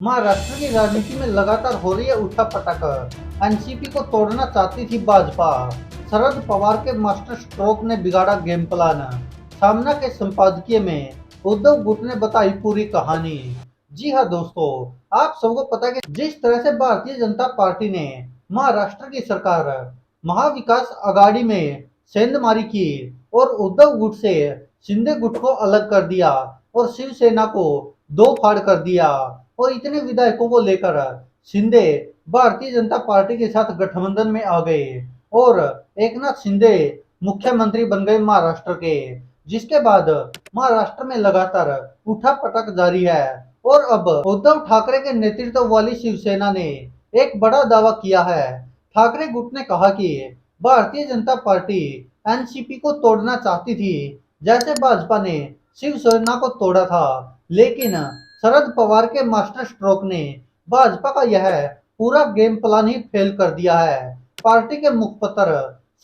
महाराष्ट्र की राजनीति में लगातार हो रही है उठापटक। एनसीपी को तोड़ना चाहती थी भाजपा। शरद पवार के मास्टर स्ट्रोक ने बिगाड़ा गेम प्लान। सामना के संपादकीय में उद्धव गुट ने बताई पूरी कहानी। जी हाँ दोस्तों, आप सबको पता है कि जिस तरह से भारतीय जनता पार्टी ने महाराष्ट्र की सरकार महाविकास आघाड़ी में सेंधमारी की और उद्धव गुट से शिंदे गुट को अलग कर दिया और शिवसेना को दो फाड़ कर दिया और इतने विधायकों को लेकर शिंदे भारतीय जनता पार्टी के साथ गठबंधन में आ गए और एकनाथ शिंदे मुख्यमंत्री बन गए महाराष्ट्र के। जिसके बाद महाराष्ट्र में लगातार उठापटक जारी है और अब उद्धव ठाकरे के नेतृत्व वाली शिवसेना ने एक बड़ा दावा किया है। ठाकरे गुट ने कहा कि भारतीय जनता पार्टी एनसीपी को तोड़ना चाहती थी, जैसे भाजपा ने शिवसेना को तोड़ा था। लेकिन शरद पवार के मास्टर स्ट्रोक ने भाजपा का यह पूरा गेम प्लान ही फेल कर दिया है। पार्टी के मुखपत्र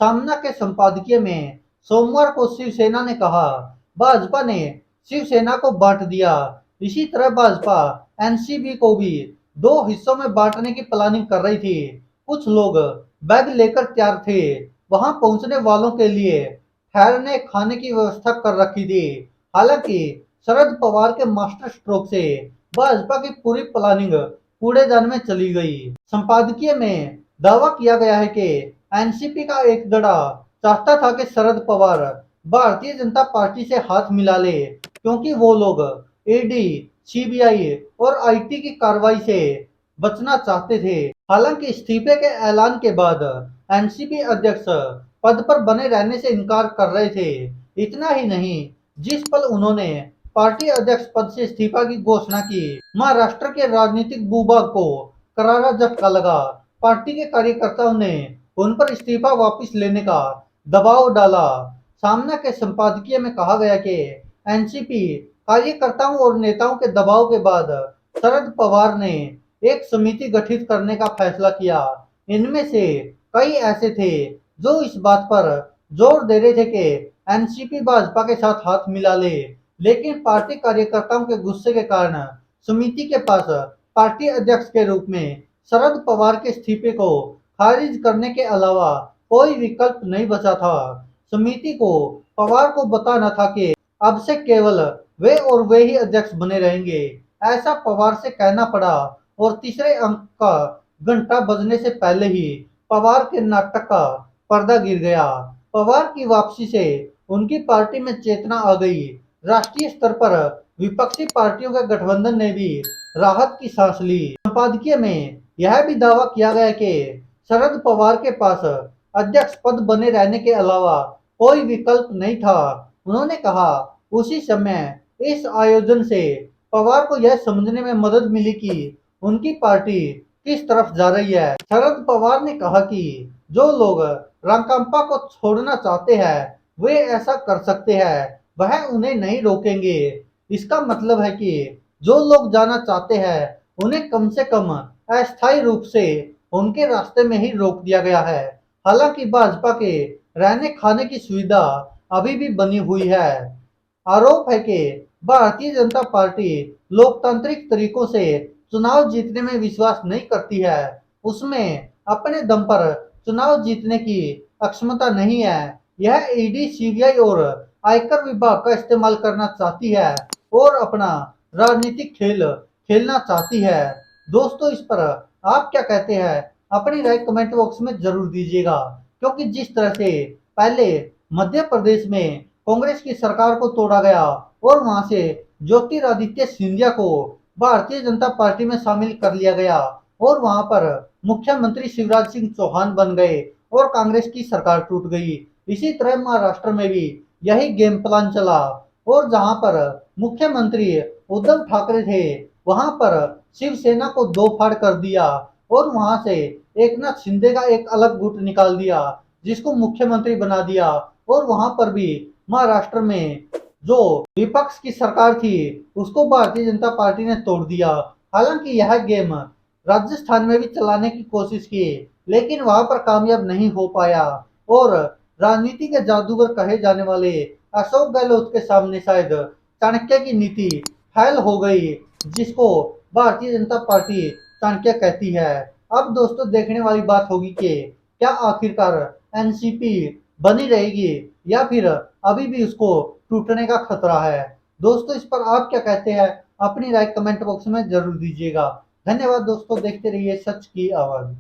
सामना के संपादकीय में सोमवार को शिवसेना ने कहा, भाजपा ने शिवसेना को बांट दिया। इसी तरह भाजपा एनसीपी को भी दो हिस्सों में बांटने की प्लानिंग कर रही थी। कुछ लोग बैग लेकर तैयार थे। वहां पहुंचने वालों के लिए ठहरने खाने की व्यवस्था कर रखी थी। हालांकि शरद पवार के मास्टर स्ट्रोक से भाजपा की पूरी प्लानिंग कूड़ेदान में चली गई। संपादकीय में दावा किया गया है कि एनसीपी का एक दड़ा चाहता था कि शरद पवार भारतीय जनता पार्टी से हाथ मिला ले, क्योंकि वो लोग ईडी, सीबीआई और आईटी की कार्रवाई से बचना चाहते थे। हालांकि इस्तीफे के ऐलान के बाद एनसीपी अध्यक्ष पद पर बने रहने से इनकार कर रहे थे। इतना ही नहीं, जिस पल उन्होंने पार्टी अध्यक्ष पद से इस्तीफा की घोषणा की, महाराष्ट्र के राजनीतिक भूभाग को करारा झटका लगा। पार्टी के कार्यकर्ताओं ने उन पर इस्तीफा वापस लेने का दबाव डाला। सामना के संपादकीय में कहा गया कि एनसीपी कार्यकर्ताओं और नेताओं के दबाव के बाद शरद पवार ने एक समिति गठित करने का फैसला किया। इनमें से कई ऐसे थे जो इस बात पर जोर दे रहे थे कि एनसीपी भाजपा के साथ हाथ मिला ले, लेकिन पार्टी कार्यकर्ताओं के गुस्से के कारण समिति के पास पार्टी अध्यक्ष के रूप में शरद पवार के इस्तीफे को खारिज करने के अलावा कोई विकल्प नहीं बचा था। समिति को पवार को बताना था कि अब से केवल वे और वे ही अध्यक्ष बने रहेंगे, ऐसा पवार से कहना पड़ा और तीसरे अंक का घंटा बजने से पहले ही पवार के नाटक का पर्दा गिर गया। पवार की वापसी से उनकी पार्टी में चेतना आ गई। राष्ट्रीय स्तर पर विपक्षी पार्टियों के गठबंधन ने भी राहत की सांस ली। संपादकीय में यह भी दावा किया गया कि शरद पवार के पास अध्यक्ष पद बने रहने के अलावा कोई विकल्प नहीं था। उन्होंने कहा, उसी समय इस आयोजन से पवार को यह समझने में मदद मिली कि उनकी पार्टी किस तरफ जा रही है। शरद पवार ने कहा कि जो लोग राकांपा को छोड़ना चाहते हैं वे ऐसा कर सकते हैं, वह उन्हें नहीं रोकेंगे। इसका मतलब है कि जो लोग जाना चाहते हैं उन्हें कम से कम अस्थायी रूप से उनके रास्ते में ही रोक दिया गया है। हालांकि भाजपा के रहने खाने की सुविधा अभी भी बनी हुई है। आरोप है कि भारतीय जनता पार्टी लोकतांत्रिक तरीकों से चुनाव जीतने में विश्वास नहीं करती है। उसमें अपने दम पर चुनाव जीतने की अक्षमता नहीं है। यह ईडी, सीबीआई और आयकर विभाग का इस्तेमाल करना चाहती है और अपना राजनीतिक खेल खेलना चाहती है। दोस्तों, इस पर आप क्या कहते हैं? अपनी राय कमेंट बॉक्स में जरूर दीजिएगा, क्योंकि जिस तरह से पहले मध्य प्रदेश में कांग्रेस की सरकार को तोड़ा गया और वहां से ज्योतिरादित्य सिंधिया को भारतीय जनता पार्टी में शामिल कर लिया गया और वहां पर मुख्यमंत्री शिवराज सिंह चौहान बन गए और कांग्रेस की सरकार टूट गई। इसी तरह महाराष्ट्र में भी यही गेम प्लान चला और जहां पर मुख्यमंत्री उद्धव ठाकरे थे वहां पर शिवसेना को दो फाड़ कर दिया और वहां से एकनाथ शिंदे का एक अलग गुट निकाल दिया जिसको मुख्यमंत्री बना दिया और वहां पर भी महाराष्ट्र में जो विपक्ष की सरकार थी उसको भारतीय जनता पार्टी ने तोड़ दिया। हालांकि यह गेम राजस्थान में भी चलाने की कोशिश की, लेकिन वहां पर कामयाब नहीं हो पाया और राजनीति के जादूगर कहे जाने वाले अशोक गहलोत के सामने शायद चाणक्य की नीति फैल हो गई, जिसको भारतीय जनता पार्टी चाणक्य कहती है। अब दोस्तों देखने वाली बात होगी कि क्या आखिरकार एनसीपी बनी रहेगी या फिर अभी भी उसको टूटने का खतरा है। दोस्तों इस पर आप क्या कहते हैं, अपनी राय कमेंट बॉक्स में जरूर दीजिएगा। धन्यवाद दोस्तों, देखते रहिए सच की आवाज।